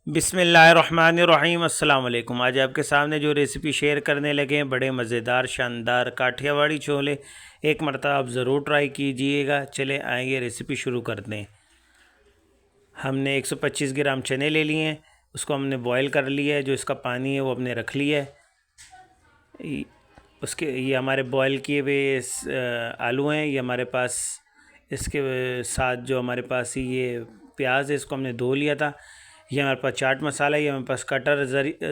बिस्मिल्लाहिर्रहमानिर्रहीम। अस्सलाम वालेकुम। आज आपके सामने जो रेसिपी शेयर करने लगे हैं, बड़े मज़ेदार शानदार काठियावाड़ी छोले। एक मरतबा आप ज़रूर ट्राई कीजिएगा। चले आइए रेसिपी शुरू करते हैं। हमने 125 ग्राम चने ले लिए हैं, उसको हमने बॉईल कर लिया है। जो इसका पानी है वो हमने रख लिया है। उसके ये हमारे बॉईल किए हुए आलू हैं, ये हमारे पास। इसके साथ जो हमारे पास ये प्याज है, इसको हमने धो लिया था। ये हमारे पास चाट मसाला, ये हमारे पास कटर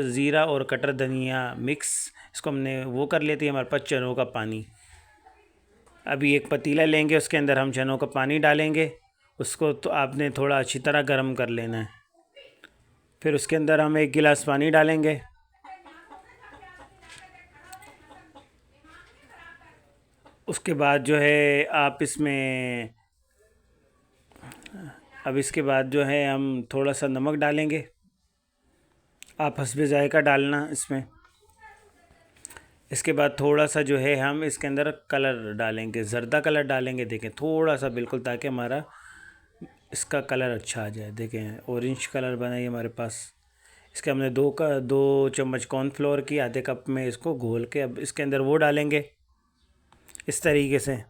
ज़ीरा और कटर धनिया मिक्स, इसको हमने वो कर लेते हैं। हमारे पास चनों का पानी। अभी एक पतीला लेंगे, उसके अंदर हम चनों का पानी डालेंगे। उसको तो आपने थोड़ा अच्छी तरह गर्म कर लेना है। फिर उसके अंदर हम 1 गिलास पानी डालेंगे। उसके बाद जो है आप इसमें, अब इसके बाद जो है हम थोड़ा सा नमक डालेंगे। आप हस्बे जायका डालना इसमें। इसके बाद थोड़ा सा जो है हम इसके अंदर कलर डालेंगे, ज़र्दा कलर डालेंगे। देखें थोड़ा सा, बिल्कुल, ताकि हमारा इसका कलर अच्छा आ जाए। देखें ऑरेंज कलर बना है हमारे पास। इसके हमने 2 चम्मच कॉर्नफ्लोर की, आधे कप में इसको घोल के अब इसके अंदर वो डालेंगे। इस तरीके से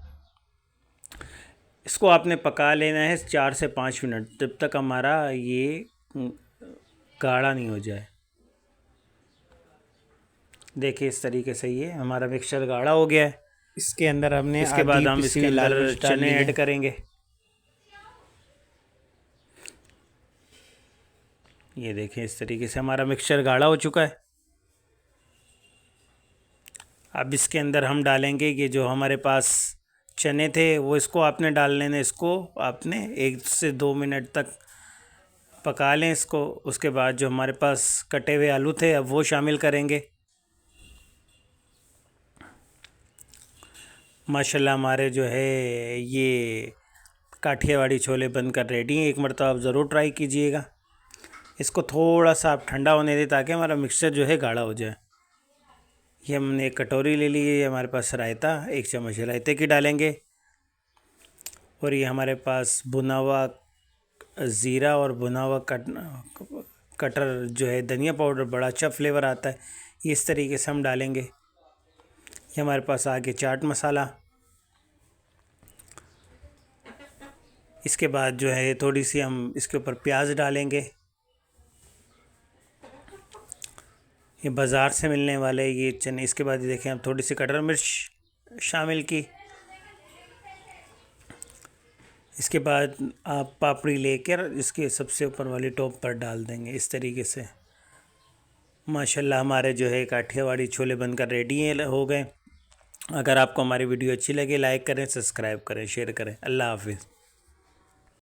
इसको आपने पका लेना है 4 से 5 मिनट, जब तक हमारा ये गाढ़ा नहीं हो जाए। देखिए इस तरीके से ये हमारा मिक्सचर गाढ़ा हो गया है। इसके अंदर हमने इसके आधी बाद हम पिसी इसके हुई लाल अंदर मिर्च डाल चने ली ऐड है। करेंगे। ये देखें इस तरीके से हमारा मिक्सचर गाढ़ा हो चुका है। अब इसके अंदर हम डालेंगे कि जो हमारे पास चने थे वो, इसको आपने डाल लेने। इसको आपने 1 से 2 मिनट तक पका लें इसको। उसके बाद जो हमारे पास कटे हुए आलू थे, अब वो शामिल करेंगे। माशाल्लाह हमारे जो है ये काठियावाड़ी छोले बनकर रेडी हैं। एक मरतबा आप ज़रूर ट्राई कीजिएगा। इसको थोड़ा सा आप ठंडा होने दें ताकि हमारा मिक्सचर जो है गाढ़ा हो जाए। ये हमने एक कटोरी ले ली है, ये हमारे पास रायता, 1 चम्मच रायते की डालेंगे। और ये हमारे पास भुना हुआ ज़ीरा और भुना हुआ कटर जो है धनिया पाउडर, बड़ा अच्छा फ्लेवर आता है। ये इस तरीके से हम डालेंगे। ये हमारे पास आगे चाट मसाला। इसके बाद जो है थोड़ी सी हम इसके ऊपर प्याज डालेंगे। ये बाज़ार से मिलने वाले ये चने। इसके बाद ये देखें हम थोड़ी सी कटर मिर्च शामिल की। इसके बाद आप पापड़ी लेकर इसके सबसे ऊपर वाली टॉप पर डाल देंगे इस तरीके से। माशाल्लाह हमारे जो है काठियावाड़ी छोले बनकर रेडी हैं, हो गए। अगर आपको हमारी वीडियो अच्छी लगे, लाइक करें, सब्सक्राइब करें, शेयर करें। अल्लाह हाफिज़।